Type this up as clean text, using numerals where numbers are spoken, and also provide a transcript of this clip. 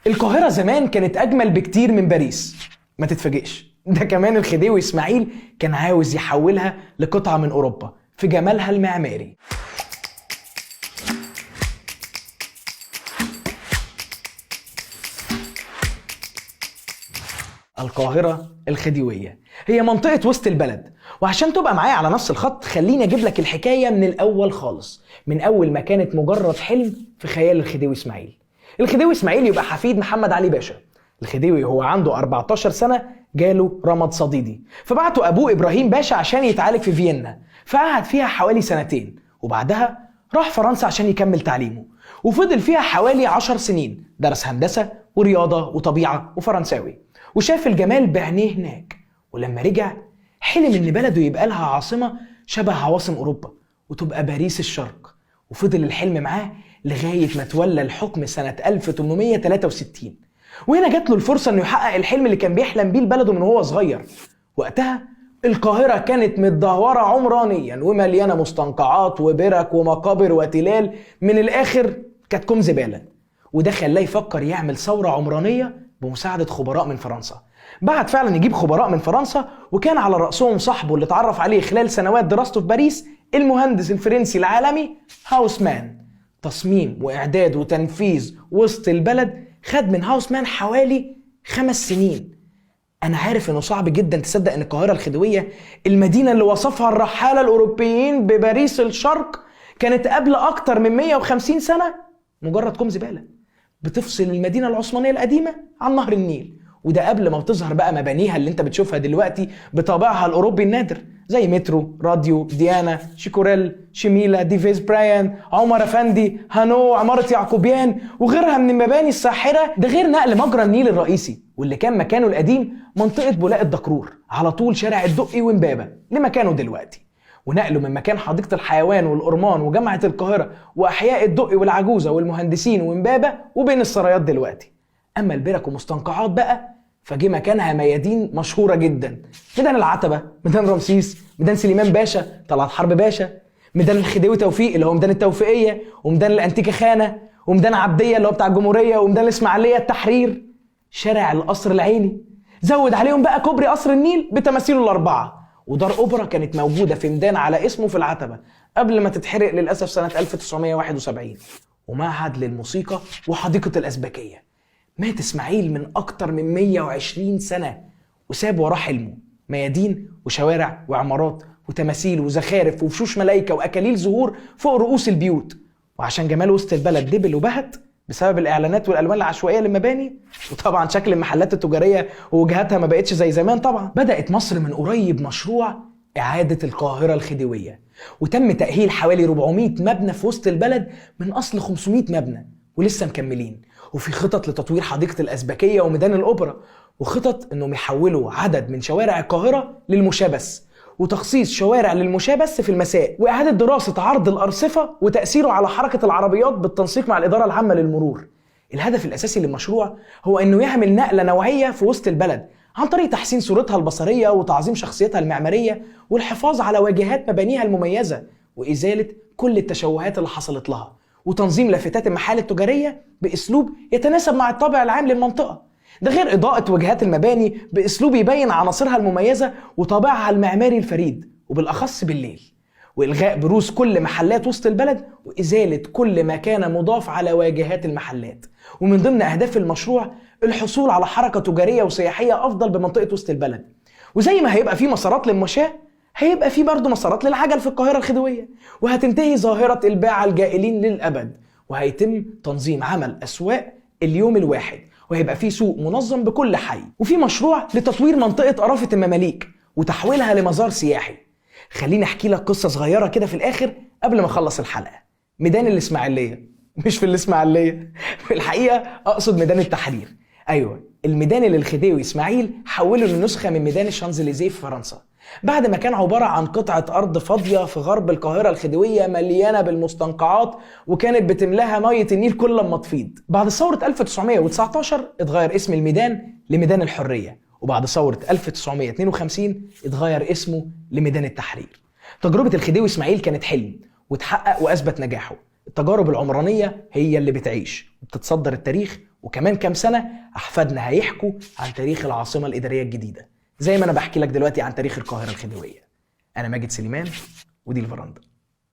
القاهرة زمان كانت أجمل بكتير من باريس، ما تتفاجئش، ده كمان الخديوي إسماعيل كان عاوز يحولها لقطعة من أوروبا في جمالها المعماري. القاهرة الخديوية هي منطقة وسط البلد، وعشان تبقى معايا على نفس الخط خليني أجيب لك الحكاية من الأول خالص، من أول ما كانت مجرد حلم في خيال الخديوي إسماعيل. الخديوي إسماعيل يبقى حفيد محمد علي باشا. الخديوي هو عنده 14 سنة جاله رمد صديدي، فبعته أبوه إبراهيم باشا عشان يتعالج في فيينا، فقعد فيها حوالي 2 سنين، وبعدها راح فرنسا عشان يكمل تعليمه، وفضل فيها حوالي 10 سنين، درس هندسة ورياضة وطبيعة وفرنساوي، وشاف الجمال بعينيه هناك. ولما رجع حلم ان بلده يبقى لها عاصمة شبه عواصم اوروبا وتبقى باريس الشرق، وفضل الحلم معاه لغاية ما تولى الحكم سنة 1863. وهنا جات له الفرصة انه يحقق الحلم اللي كان بيحلم بيه لبلده من وهو صغير. وقتها القاهرة كانت متدهورة عمرانيا ومليانة مستنقعات وبرك ومقابر وتلال، من الاخر كانت كوم زبالة. وده خلاه يفكر يعمل ثورة عمرانية بمساعدة خبراء من فرنسا. بعد فعلا يجيب خبراء من فرنسا، وكان على رأسهم صاحبه اللي اتعرف عليه خلال سنوات دراسته في باريس، المهندس الفرنسي العالمي هاوسمان. تصميم وإعداد وتنفيذ وسط البلد خد من هاوسمان حوالي 5 سنين. أنا عارف إنه صعب جدا تصدق إن القاهرة الخديوية، المدينة اللي وصفها الرحالة الأوروبيين بباريس الشرق، كانت قبل أكتر من 150 سنة مجرد كوم زبالة بتفصل المدينة العثمانية القديمة عن نهر النيل. وده قبل ما بتظهر بقى مبانيها اللي انت بتشوفها دلوقتي بطابعها الأوروبي النادر، زي مترو، راديو، ديانا، شيكوريل، شميلة، ديفيز برايان، عمر أفندي، هانو، عمارة يعقوبيان، وغيرها من المباني الساحرة. ده غير نقل مجرى النيل الرئيسي واللي كان مكانه القديم منطقة بولاق الدكرور على طول شارع الدقي ومبابة لمكانه دلوقتي، ونقله من مكان حديقة الحيوان والأورمان وجامعة القاهرة وأحياء الدقي والعجوزة والمهندسين ومبابة وبين السرايات دلوقتي. أما البرك ومستنقعات بقى فجي مكانها ميادين مشهورة جدا: ميدان العتبة، ميدان رمسيس، ميدان سليمان باشا، طلعت حرب باشا، ميدان الخديوي توفيق اللي هو ميدان التوفيقية، وميدان الأنتيكا خانة، وميدان عبدية اللي هو بتاع الجمهورية، وميدان الإسماعيلية التحرير، شارع القصر العيني. زود عليهم بقى كوبري قصر النيل بتماثيله ال4، ودار أوبرا كانت موجودة في ميدان على اسمه في العتبة قبل ما تتحرق للأسف سنة 1971، ومعهد للموسيقى وحديقة الأزبكية. مات إسماعيل من أكتر من 120 سنة وساب وراه حلمه: ميادين وشوارع وعمارات وتماثيل وزخارف وفشوش ملايكة وأكاليل زهور فوق رؤوس البيوت. وعشان جمال وسط البلد دبل وبهت بسبب الإعلانات والألوان العشوائية للمباني، وطبعا شكل المحلات التجارية ووجهاتها ما بقتش زي زمان طبعا، بدأت مصر من قريب مشروع إعادة القاهرة الخديوية، وتم تأهيل حوالي 400 مبنى في وسط البلد من أصل 500 مبنى، ولسه مكملين. وفي خطط لتطوير حديقة الأزبكية وميدان الأوبرا، وخطط إنهم يحولوا عدد من شوارع القاهرة للمشاة بس، وتخصيص شوارع للمشاة بس في المساء، وإعادة دراسة عرض الأرصفة وتأثيره على حركة العربيات بالتنسيق مع الإدارة العامة للمرور. الهدف الأساسي للمشروع هو إنه يعمل نقلة نوعية في وسط البلد عن طريق تحسين صورتها البصرية وتعظيم شخصيتها المعمارية والحفاظ على واجهات مبانيها المميزة وإزالة كل التشوهات اللي حصلت لها، وتنظيم لافتات المحال التجارية بأسلوب يتناسب مع الطابع العام للمنطقة. ده غير إضاءة واجهات المباني بأسلوب يبين عناصرها المميزة وطابعها المعماري الفريد وبالأخص بالليل، وإلغاء بروز كل محلات وسط البلد وإزالة كل ما كان مضاف على واجهات المحلات. ومن ضمن أهداف المشروع الحصول على حركة تجارية وسياحية أفضل بمنطقة وسط البلد. وزي ما هيبقى في مسارات للمشاة، هيبقى في برضه مسارات للعجل في القاهرة الخديوية، وهتنتهي ظاهرة الباعة الجائلين للأبد، وهيتم تنظيم عمل أسواق اليوم الواحد، وهيبقى في سوق منظم بكل حي. وفي مشروع لتطوير منطقة قرافة المماليك وتحويلها لمزار سياحي. خليني أحكي لك قصة صغيرة كده في الآخر قبل ما أخلص الحلقة. ميدان الإسماعيلية، مش في الإسماعيلية، في الحقيقة أقصد ميدان التحرير. أيوة، الميدان اللي الخديوي إسماعيل حوله لنسخة من ميدان الشانزليزيه في فرنسا، بعد ما كان عبارة عن قطعة أرض فاضية في غرب القاهرة الخديوية مليانة بالمستنقعات، وكانت بتملاها مية النيل كل ما تفيض. بعد ثورة 1919 اتغير اسم الميدان لميدان الحرية، وبعد ثورة 1952 اتغير اسمه لميدان التحرير. تجربة الخديوي إسماعيل كانت حلم وتحقق وأثبت نجاحه. التجارب العمرانية هي اللي بتعيش وبتتصدر التاريخ وكمان كام سنة أحفادنا هيحكوا عن تاريخ العاصمة الإدارية الجديدة، زي ما أنا بحكي لك دلوقتي عن تاريخ القاهرة الخديوية. أنا ماجد سليمان، ودي الفرندا.